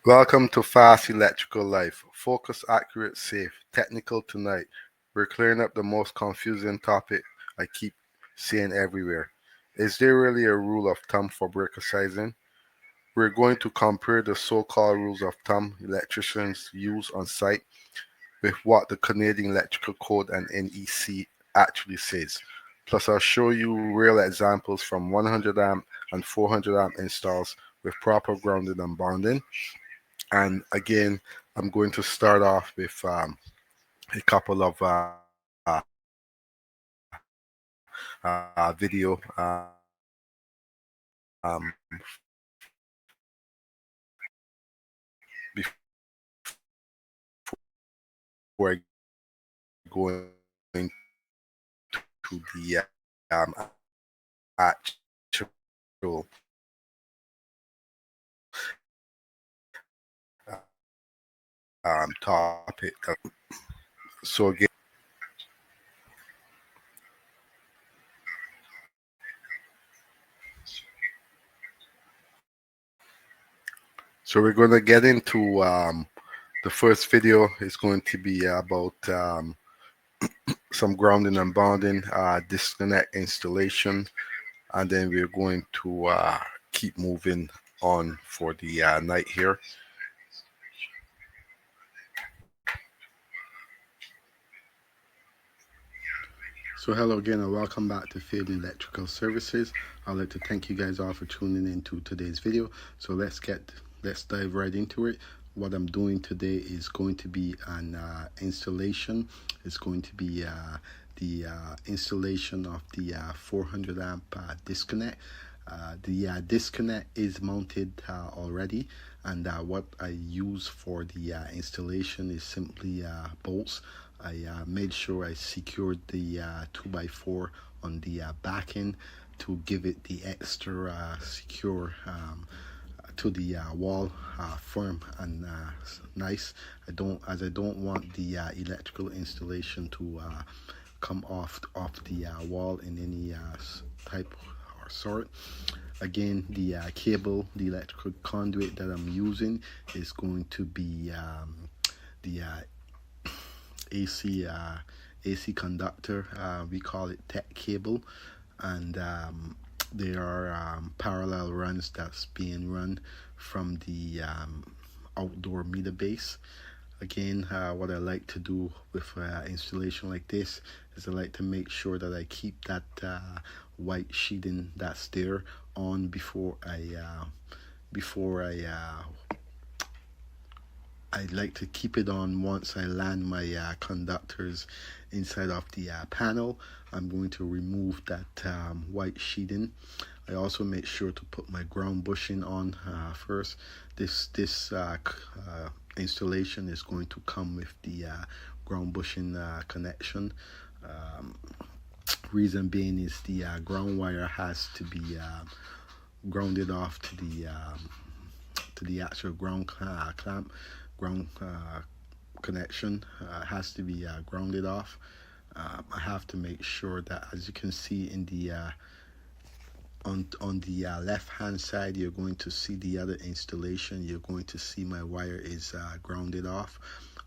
Welcome to Fast Electrical Life. Focus, accurate, safe. Technical tonight. We're clearing up the most confusing topic I keep seeing everywhere. Is there really a rule of thumb for breaker sizing? We're going to compare the so-called rules of thumb electricians use on site with what the Canadian Electrical Code and NEC actually says. Plus, I'll show you real examples from 100 amp and 400 amp installs with proper grounding and bonding. And again, I'm going to start off with a couple of video before I go into the actual topic. So again, so we're going to get into the first video is going to be about some grounding and bonding, disconnect installation, and then we're going to keep moving on for the night here. So hello again and welcome back to Fabian Electrical Services. I'd like to thank you guys all for tuning into today's video. So let's dive right into it. What I'm doing today is going to be an installation. It's going to be the installation of the 400 amp disconnect. The disconnect is mounted already, and what I use for the installation is simply bolts. I made sure I secured the 2x4 on the back end to give it the extra secure to the wall, firm and nice. I don't want the electrical installation to come off the wall in any type or sort. Again, the cable, the electrical conduit that I'm using is going to be the AC conductor. We call it tech cable, and there are parallel runs that's being run from the outdoor meter base. Again, what I like to do with installation like this is I like to make sure that I keep that white sheeting that's there on before I like to keep it on once I land my conductors inside of the panel. I'm going to remove that white sheeting. I also make sure to put my ground bushing on first. This installation is going to come with the ground bushing connection. Reason being is the ground wire has to be grounded off to the actual ground clamp. Ground connection has to be grounded off. I have to make sure that, as you can see in the on the left hand side, you're going to see the other installation. You're going to see my wire is grounded off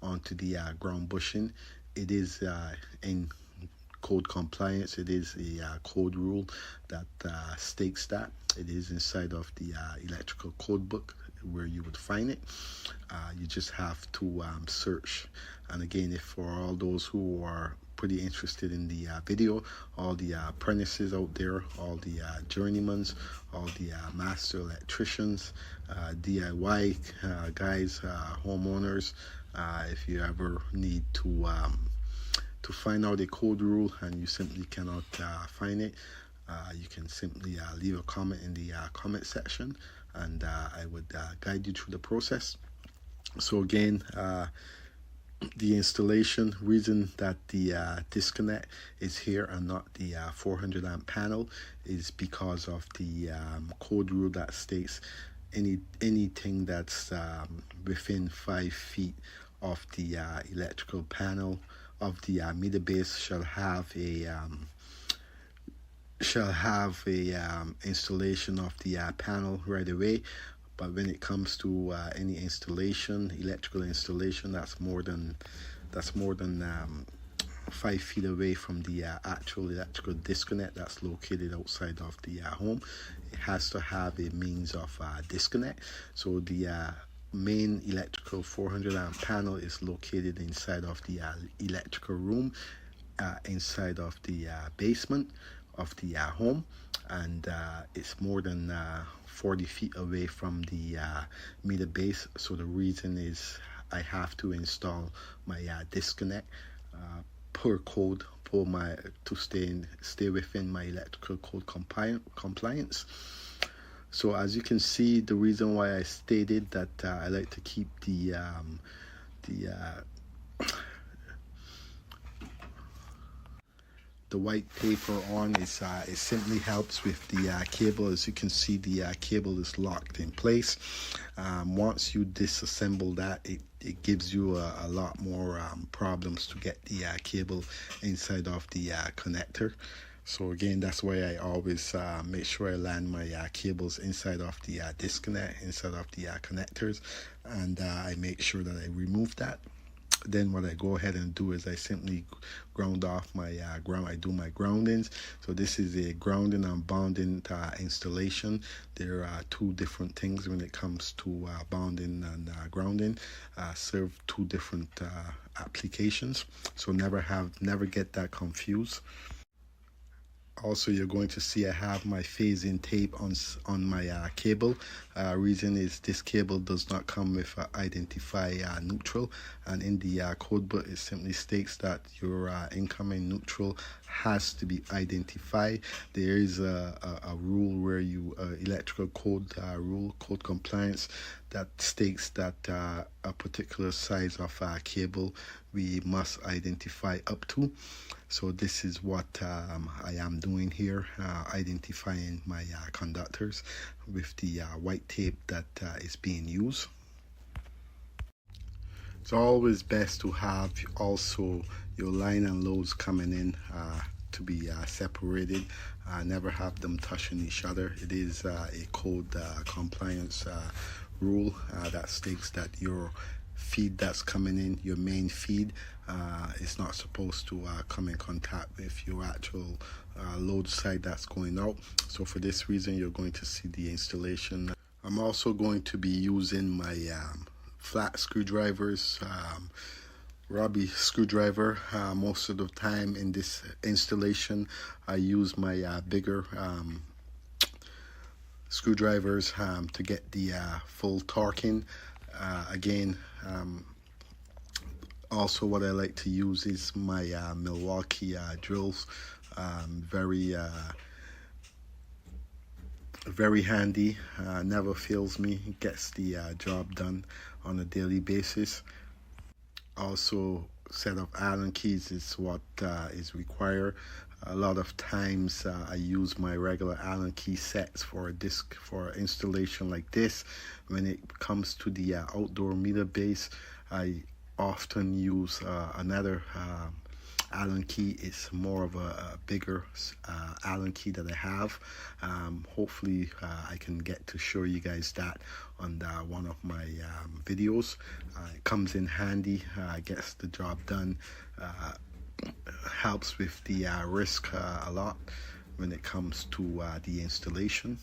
onto the ground bushing. It is in code compliance. It is a code rule that states that. It is inside of the electrical code book where you would find it. You just have to search. And again, if for all those who are pretty interested in the video, all the apprentices out there, all the journeymans, all the master electricians, DIY guys, homeowners, if you ever need to find out a code rule and you simply cannot find it, you can simply leave a comment in the comment section, and I would guide you through the process. So again, the installation reason that the disconnect is here and not the 400 amp panel is because of the code rule that states anything that's within 5 feet of the electrical panel of the meter base shall have a installation of the panel right away. But when it comes to any installation, electrical installation that's more than 5 feet away from the actual electrical disconnect that's located outside of the home, it has to have a means of disconnect. So the main electrical 400 amp panel is located inside of the electrical room, inside of the basement of the home, and it's more than 40 feet away from the meter base. So the reason is I have to install my disconnect per code to stay within my electrical code compliance. So as you can see, the reason why I stated that I like to keep the white paper on is it simply helps with the cable. As you can see, the cable is locked in place. Once you disassemble that, it gives you a lot more problems to get the cable inside of the connector. So again, that's why I always make sure I land my cables inside of the disconnect, inside of the connectors, and I make sure that I remove that. Then what I go ahead and do is I simply ground off my I do my groundings. So this is a grounding and bonding installation. There are two different things when it comes to bonding and grounding. Serve two different applications. So never get that confused. Also, you're going to see I have my phasing tape on my cable. Reason is this cable does not come with identify neutral, and in the code book it simply states that your incoming neutral has to be identified. There is a rule where you electrical code rule, code compliance, that states that a particular size of cable we must identify up to. So this is what I am doing here, identifying my conductors with the white tape that is being used. It's always best to have also your line and loads coming in to be separated. Never have them touching each other. It is a code compliance rule that states that your feed that's coming in, your main feed, is not supposed to come in contact with your actual load side that's going out. So for this reason, you're going to see the installation. I'm also going to be using my flat screwdrivers, Robbie screwdriver. Most of the time in this installation, I use my bigger screwdrivers to get the full torquing. Again, also what I like to use is my Milwaukee drills. Very handy, never fails me, gets the job done on a daily basis. Also, set of Allen keys is what is required. A lot of times I use my regular Allen key sets for installation like this. When it comes to the outdoor meter base, I often use another Allen key. It's more of a bigger Allen key that I have. Hopefully I can get to show you guys that on one of my videos. It comes in handy, gets the job done, helps with the risk a lot when it comes to the installation.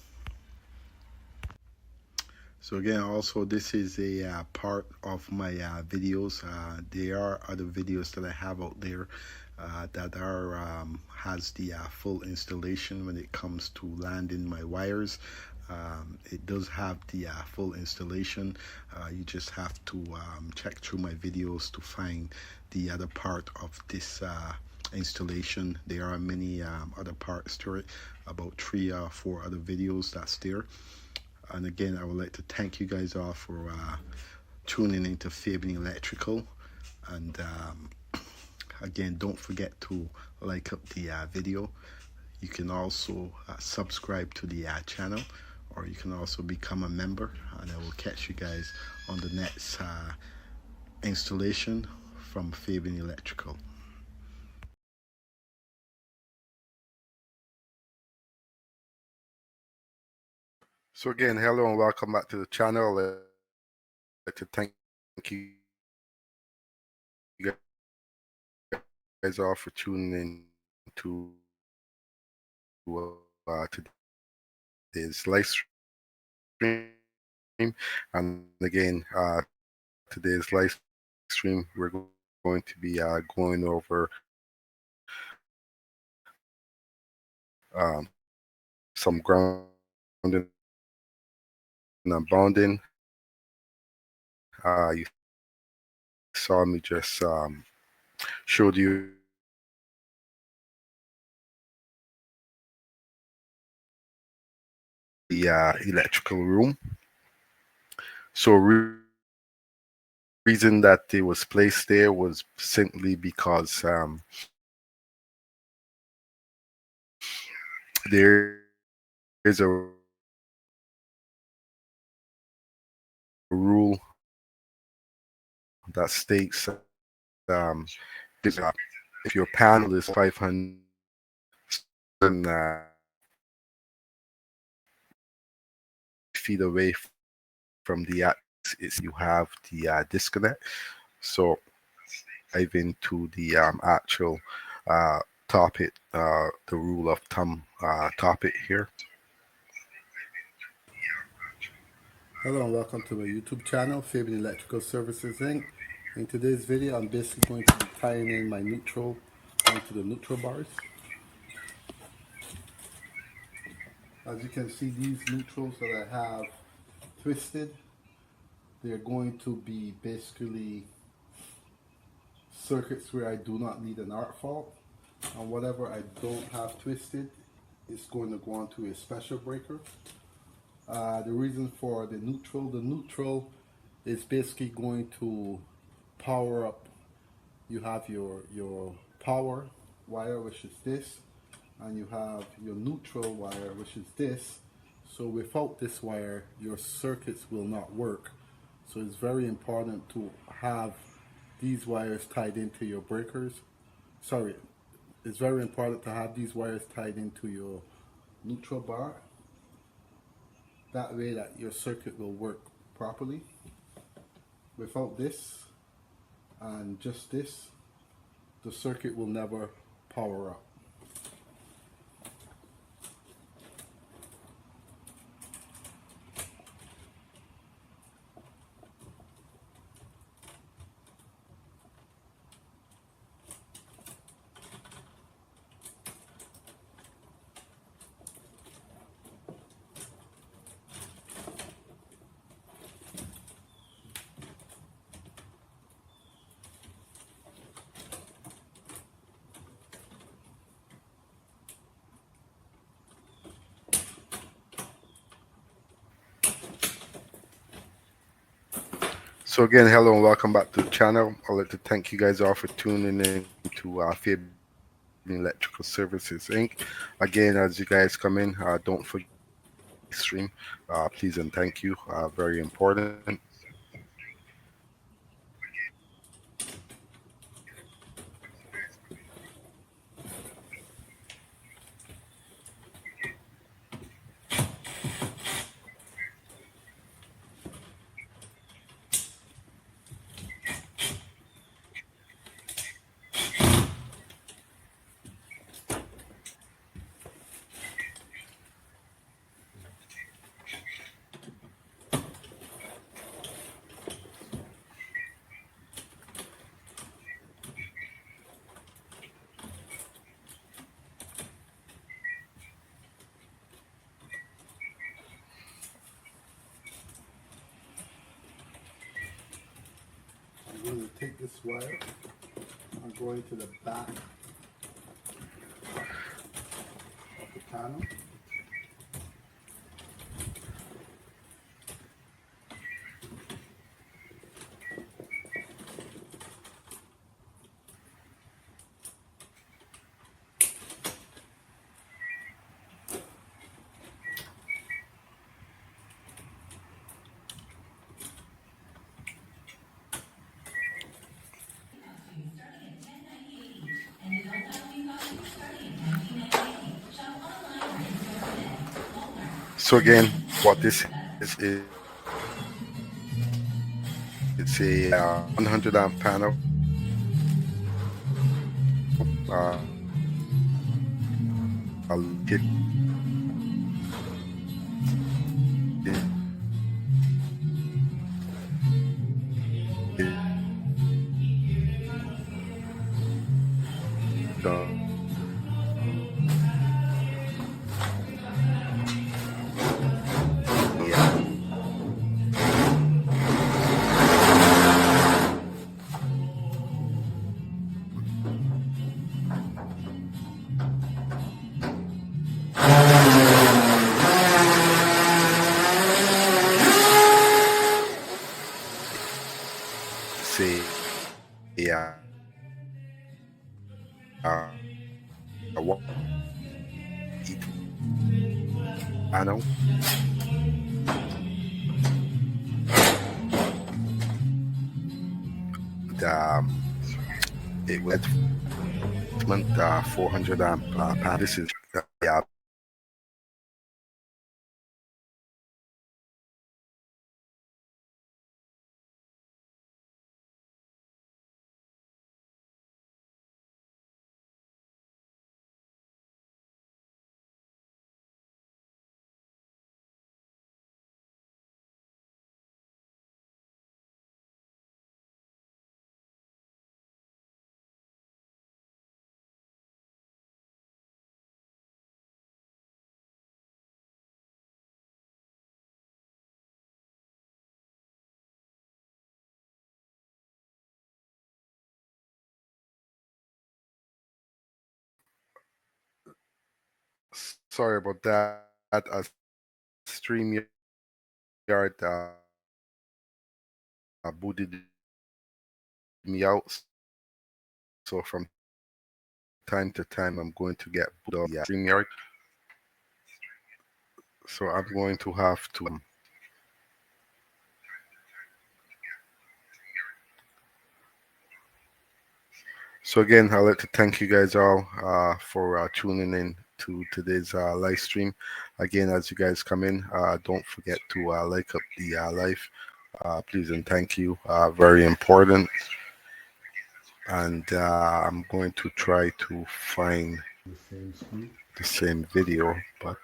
So again, also this is a part of my videos. There are other videos that I have out there that are has the full installation when it comes to landing my wires. It does have the full installation. You just have to check through my videos to find the other part of this installation. There are many other parts to it, about 3 or 4 other videos that's there. And again, I would like to thank you guys all for tuning into Fabian Electrical. And again, don't forget to like up the video. You can also subscribe to the channel, or you can also become a member, and I will catch you guys on the next installation from Fabian Electrical. So again, hello and welcome back to the channel. I'd like to thank you guys all for tuning in to today's live stream. And again, today's live stream, we're going to be going over some grounding and bonding. You saw me just showed you the electrical room. So reason that it was placed there was simply because there is a rule that states if your panel is 500 feet away from the axis, you have the disconnect. So dive into the actual topic, the rule of thumb topic here. Hello and welcome to my YouTube channel, Fabian Electrical Services Inc. In today's video, I'm basically going to be tying in my neutral onto the neutral bars. As you can see, these neutrals that I have twisted, they're going to be basically circuits where I do not need an arc fault, and whatever I don't have twisted is going to go onto a special breaker. The reason for the neutral is basically going to power up. You have your power wire, which is this, and you have your neutral wire, which is this. So without this wire, your circuits will not work. So it's very important to have these wires tied into your breakers. Sorry, it's very important to have these wires tied into your neutral bar. That way that your circuit will work properly. Without this and just this, the circuit will never power up. So again, hello and welcome back to the channel. I'd like to thank you guys all for tuning in to Fabian Electrical Services Inc. Again, as you guys come in, don't forget to stream. Please and thank you. Very important. this wire. I'm going to the back of the panel. So again, what this is it's a 100 amp panel. I'll get done. Yeah. Say, yeah. What panel? It was 400 amp panel. This is yeah. Sorry about that. StreamYard booted me out. So from time to time, I'm going to get booted off StreamYard. So I'm going to have to. So again, I'd like to thank you guys all for tuning in to today's live stream. Again, as you guys come in, don't forget to like up the live. Please and thank you. Very important. And I'm going to try to find the same video, but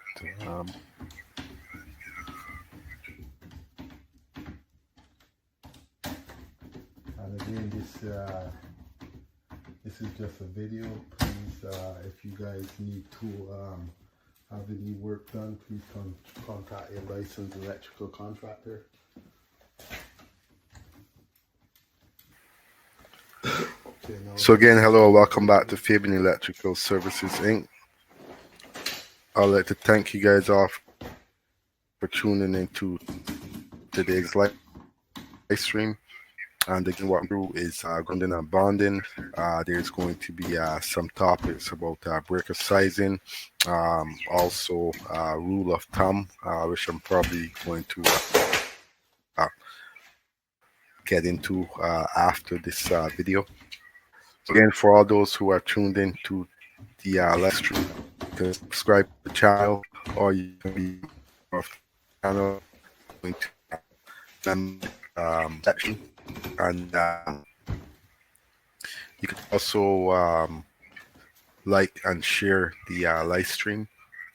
and again, this is just a video. Please, if you guys need to have any work done, please contact a licensed electrical contractor. So again, hello, welcome back to Fabian Electrical Services Inc. I'd like to thank you guys all for tuning into today's live stream. And again, what I'm doing is grounding and bonding. There's going to be some topics about breaker sizing, also rule of thumb, which I'm probably going to get into after this video. So again, for all those who are tuned in to the live stream, you can subscribe to the channel, or you can be of the channel going to section, and you can also like and share the live stream.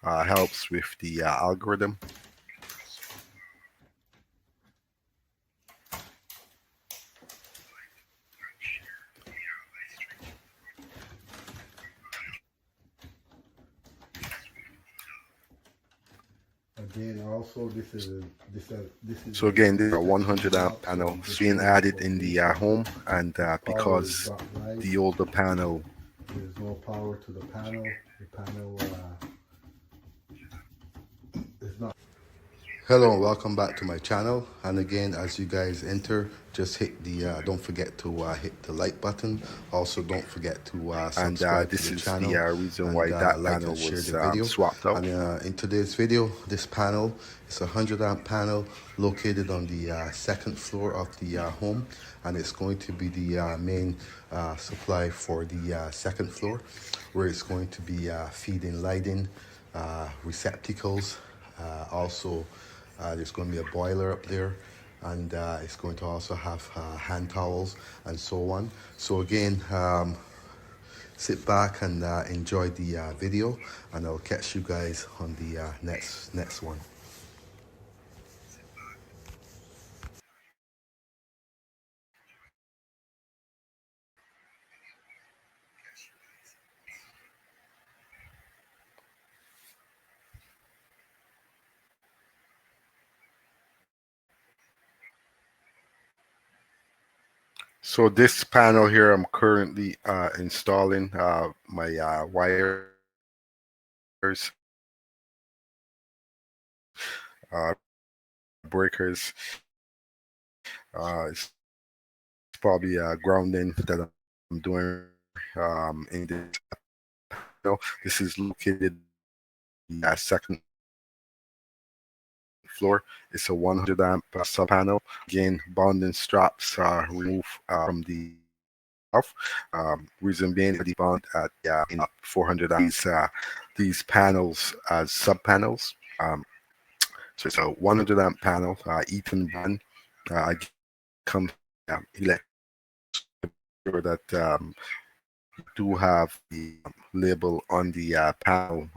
Helps with the algorithm. Again, also this is So again, this is a a 100 extra amp knob, so panel. I'm It's just being showing you added for in the baseline. home, and The power is because not right. the older panel. There's no power to the panel. The panel is not. Hello and welcome back to my channel. And again, as you guys enter, just hit the don't forget to hit the like button. Also, don't forget to subscribe to This the is the channel reason and why that like and panel share was the video. swapped out. And in today's video, this panel is a 100 amp panel located on the second floor of the home, and it's going to be the main supply for the second floor, where it's going to be feeding lighting, receptacles, also there's going to be a boiler up there, and it's going to also have hand towels and so on. So again, sit back and enjoy the video, and I'll catch you guys on the next one. So this panel here, I'm currently installing my wires, uh, breakers. It's probably grounding that I'm doing in this. This is located second floor. It's a 100 amp sub panel. Again, bonding straps are removed from the off. Reason being, the bond at 400 amps. These panels as sub panels. So it's a 100 amp panel. Ethan brand. I come electric sure that do have the label on the panel.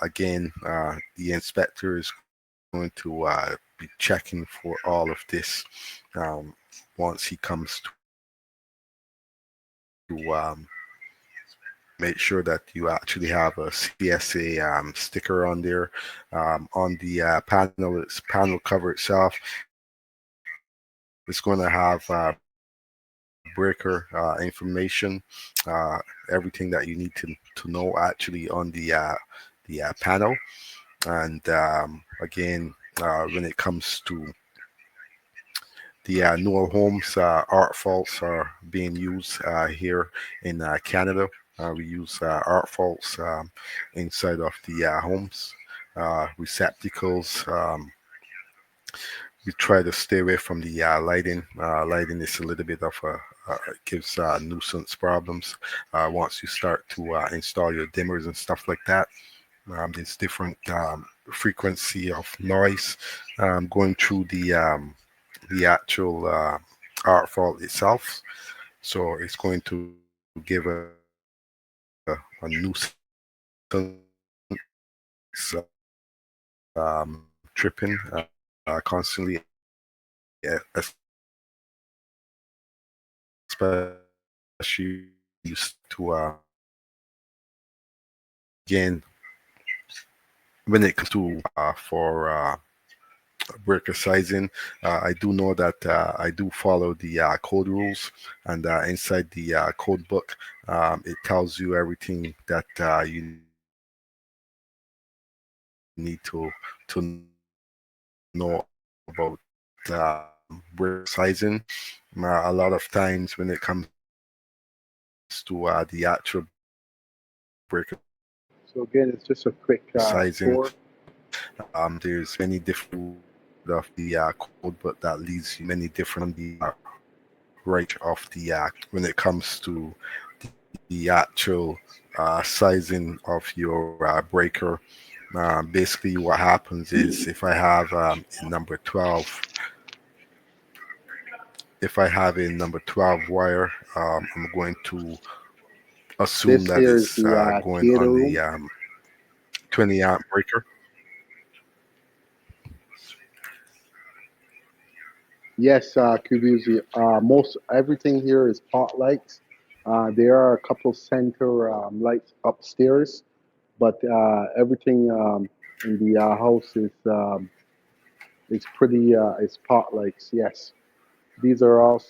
Again, the inspector is going to be checking for all of this once he comes to make sure that you actually have a CSA sticker on there. On the panel cover itself, it's going to have breaker information, everything that you need to know actually on the panel. And again, when it comes to the newer homes, art faults are being used here in Canada. We use art faults inside of the homes, receptacles. We try to stay away from the lighting. Lighting is a little bit of it gives nuisance problems once you start to install your dimmers and stuff like that. There's different frequency of noise going through the actual art fault itself. So it's going to give a nuisance tripping constantly, especially used to again when it comes to for breaker sizing. I do know that I do follow the code rules, and inside the code book, it tells you everything that you need to know about breaker sizing. A lot of times when it comes to the actual breaker So again, it's just a quick sizing, tour. there's many different of the code book that leads you many different the right of the when it comes to the actual sizing of your breaker. Basically, what happens is if I have in number 12, if I have a number 12 wire, I'm going to assume This that here is it's the going theater on room. the 20 amp breaker. Yes, Kubuzi. Most everything here is pot lights. There are a couple center lights upstairs, but everything And the house is pretty. It's potlucks. Yes, these are all.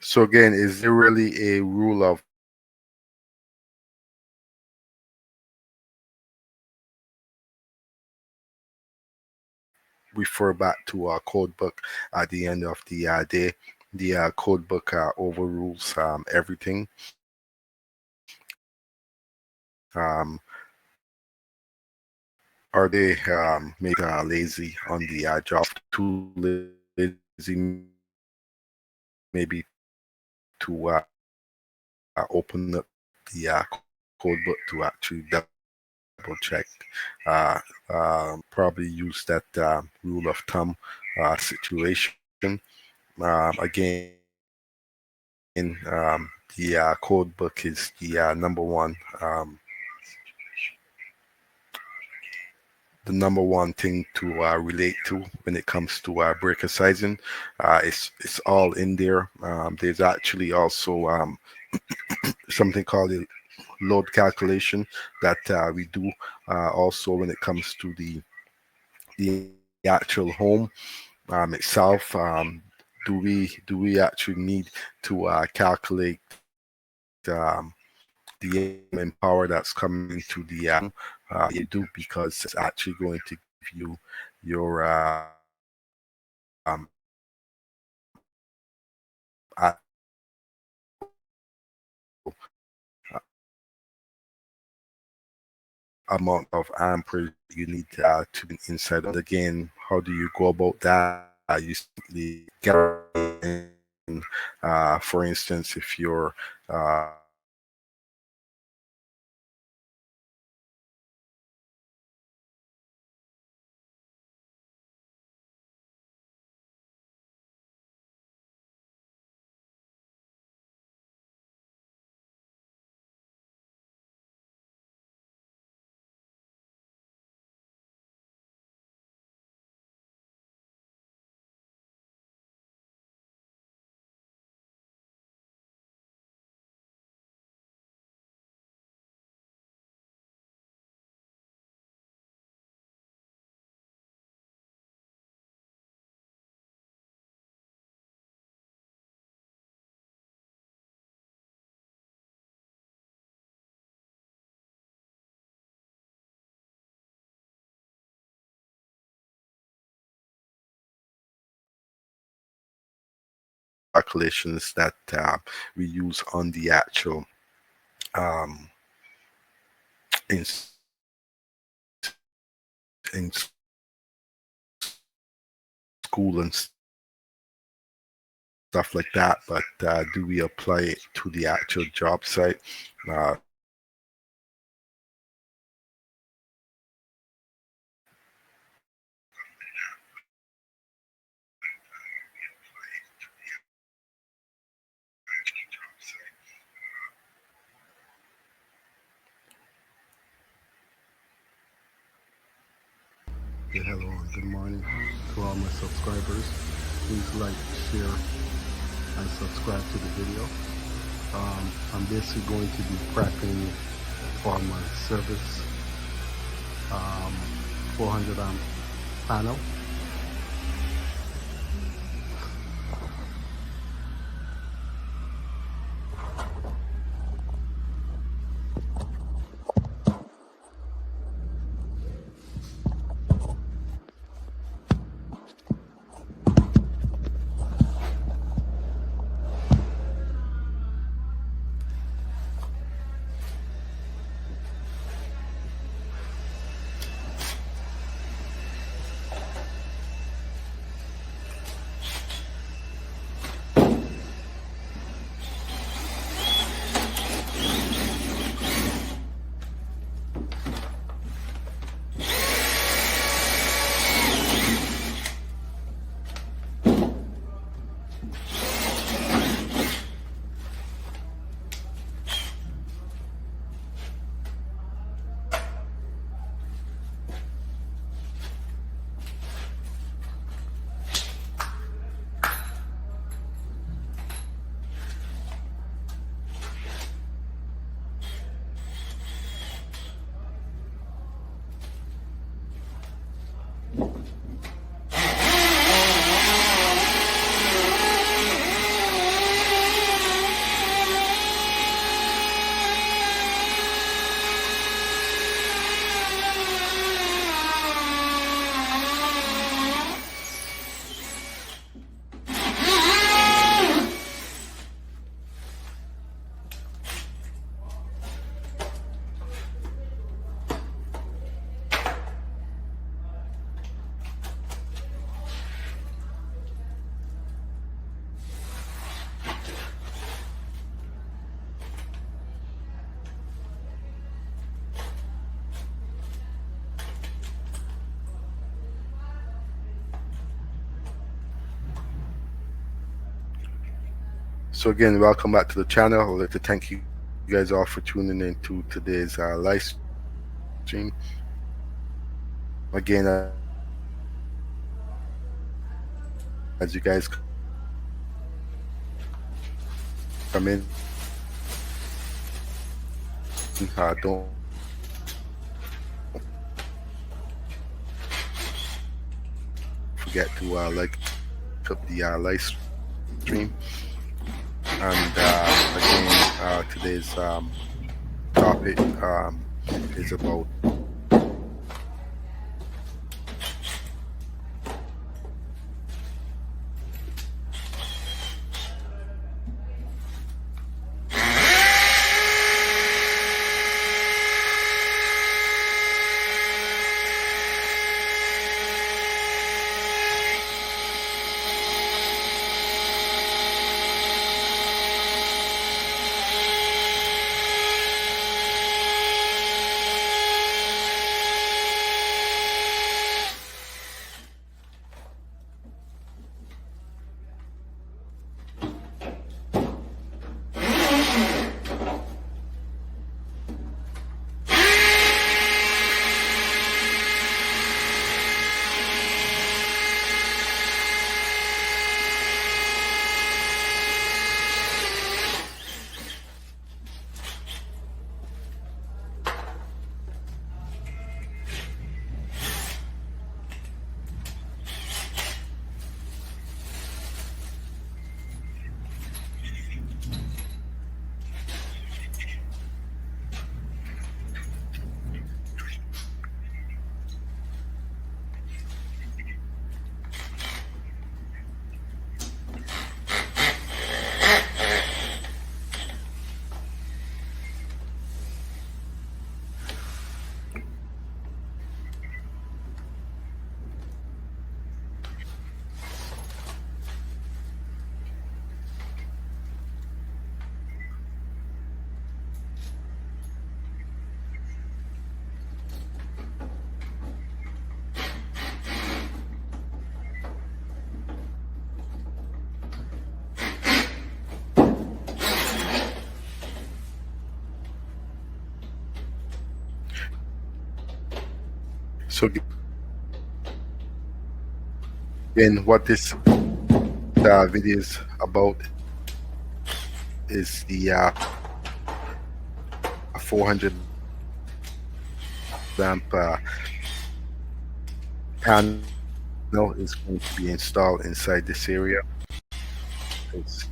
So again, is there really a rule of refer back to our code book at the end of the day? The code book overrules everything. Um, are they maybe lazy on the job, too lazy maybe to open up the code book to actually double check? Probably use that rule of thumb situation. Again, the code book is the number one thing to relate to when it comes to breaker sizing. It's all in there. There's actually also something called a load calculation that we do also when it comes to the actual home itself. Do we actually need to calculate um, the and power that's coming into the you do, because it's actually going to give you your amount of amperage you need to be inside. And again, how do you go about that? You simply get in, for instance, if you're calculations that we use on the actual um, in, in school and stuff like that, but do we apply it to the actual job site? Hello and good morning to all my subscribers. Please like, share, and subscribe to the video. I'm basically going to be prepping for my service 400 amp panel. So again, welcome back to the channel. I'd like to thank you guys all for tuning in to today's live stream. Again, as you guys come in, don't forget to like up the live stream. And again, today's topic is about so again, what this video is about is the 400 amp panel is going to be installed inside this area. It's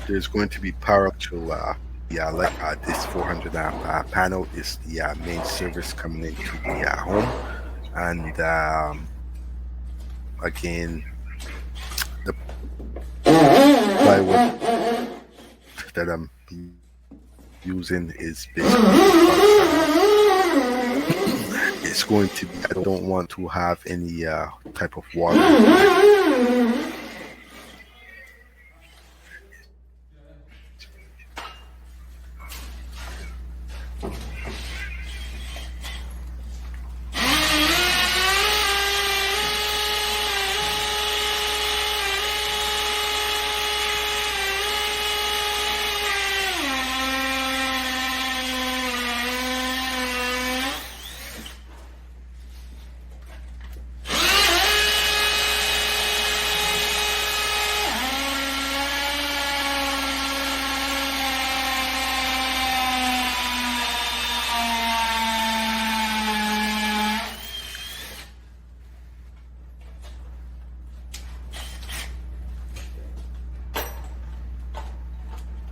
there's going to be power to this 400 amp panel is the main service coming into the home. And again, the plywood that I'm using is basically it's going to be, I don't want to have any type of water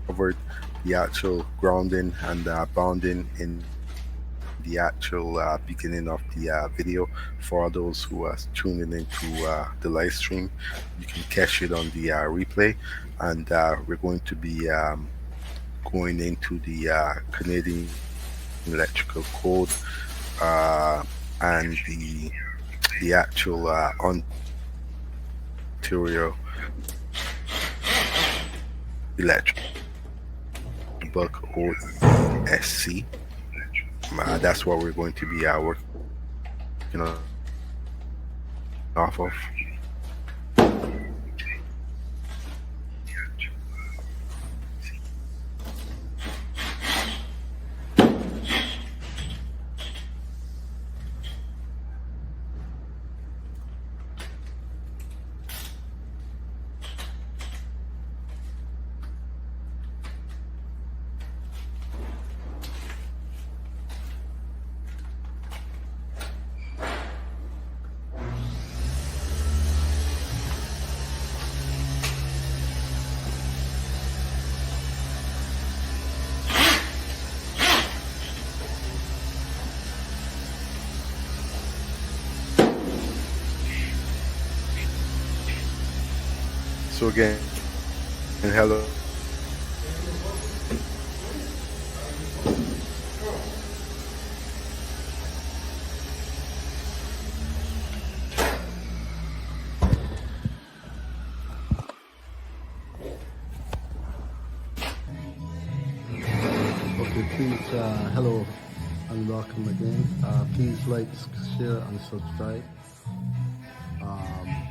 covered the actual grounding and bonding in the actual beginning of the video. For those who are tuning into the live stream, you can catch it on the replay. And we're going to be going into the Canadian Electrical Code and the actual Ontario Electric book OESC. That's what we're going to be working off of. So again, hello. Okay, please, hello and welcome again. Please like, share, and subscribe.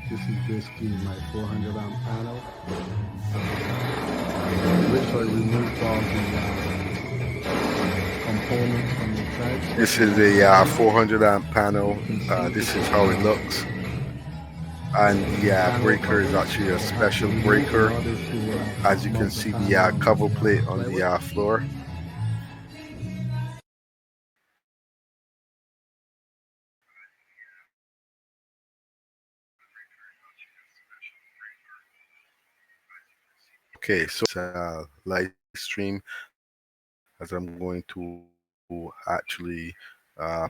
This is basically my 400 amp panel, which I removed all the components from the side. This is a 400 amp panel. This is how it looks. And the breaker is actually a special breaker. As you can see, the cover plate on the floor. Okay, so live stream, as I'm going to actually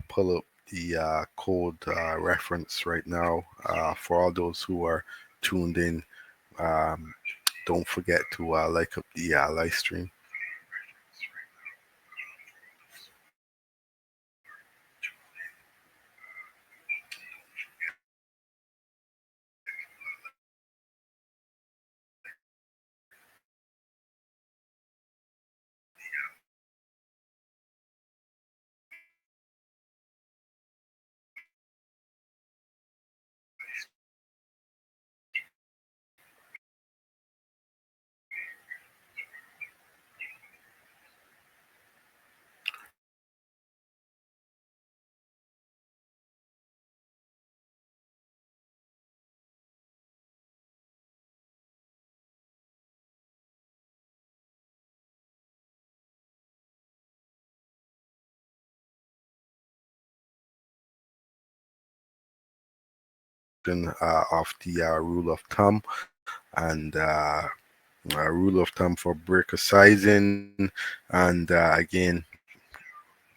pull up the code reference right now for all those who are tuned in. Don't forget to like up the live stream. Of the rule of thumb, and rule of thumb for breaker sizing. And again,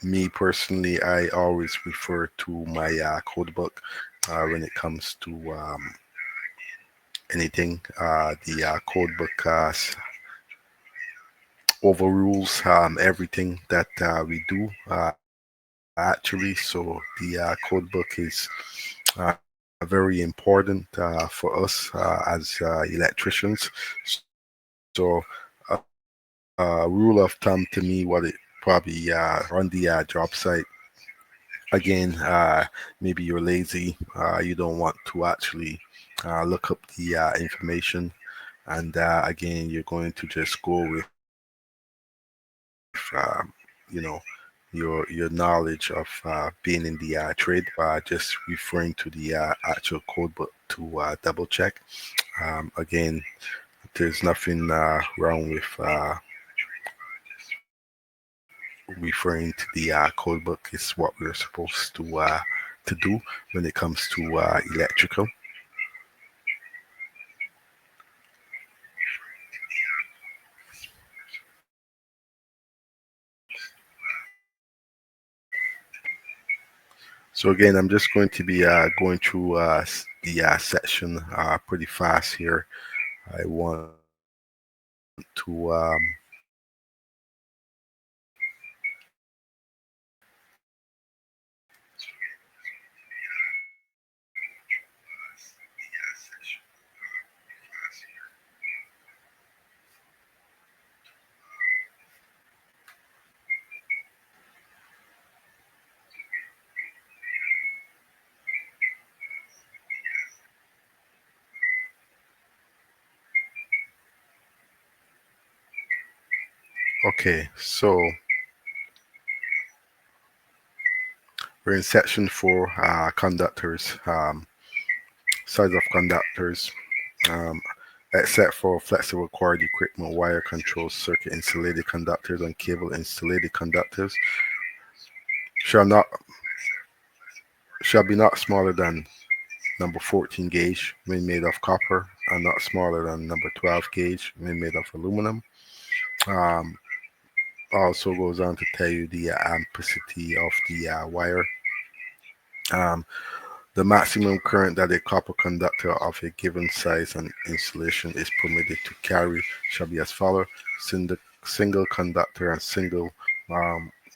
me personally, I always refer to my code book when it comes to anything. The code book overrules everything that we do actually. So the code book is very important for us as electricians. So rule of thumb to me, what it probably on the job site, again, maybe you're lazy, you don't want to actually look up the information, and again, you're going to just go with you know, your knowledge of being in the trade by just referring to the actual code book to double check. Again, there's nothing wrong with referring to the code book. Is what we're supposed to do when it comes to electrical. So again, I'm just going to be going through the section pretty fast here. I want to okay, so we're in section 4, conductors, size of conductors, um, except for flexible cord equipment, wire controls, circuit insulated conductors, and cable insulated conductors shall be not smaller than number 14 gauge when made of copper, and not smaller than number 12 gauge when made of aluminum. Um, Also goes on to tell you the ampacity of the wire. Um, The maximum current that a copper conductor of a given size and insulation is permitted to carry shall be as follows. Single conductor and single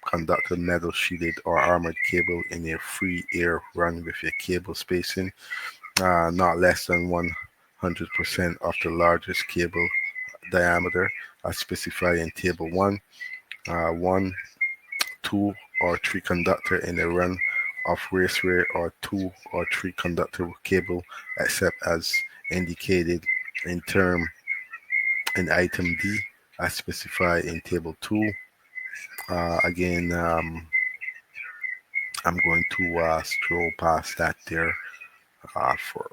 conductor metal sheeted or armored cable in a free air run with a cable spacing not less than 100% of the largest cable diameter as specified in Table 1. 1, 2, or 3 conductor in a run of raceway or 2 or 3 conductor cable except as indicated in in item D as specified in Table 2. Again, I'm going to scroll past that there for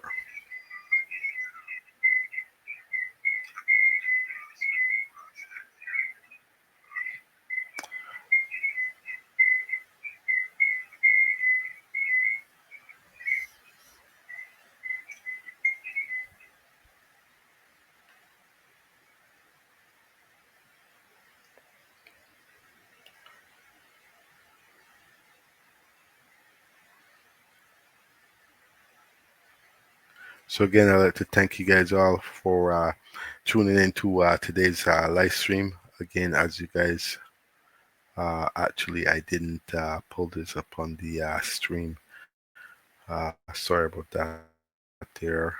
So again, I'd like to thank you guys all for tuning into today's live stream. Again, as you guys actually, I didn't pull this up on the stream. Sorry about that there.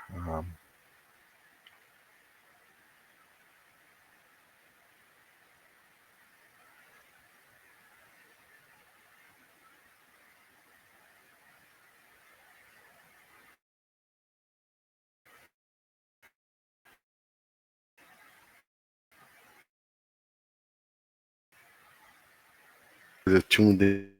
Tuned in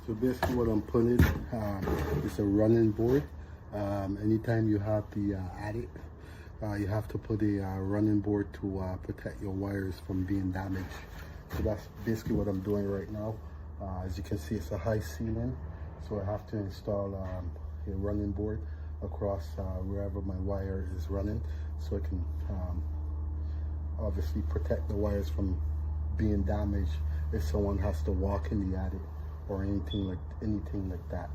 So basically what I'm putting is a running board. Anytime you have the attic, you have to put a running board to protect your wires from being damaged. So that's basically what I'm doing right now. As you can see, it's a high ceiling, so I have to install a running board across wherever my wire is running, so I can obviously protect the wires from being damaged if someone has to walk in the attic or anything like that.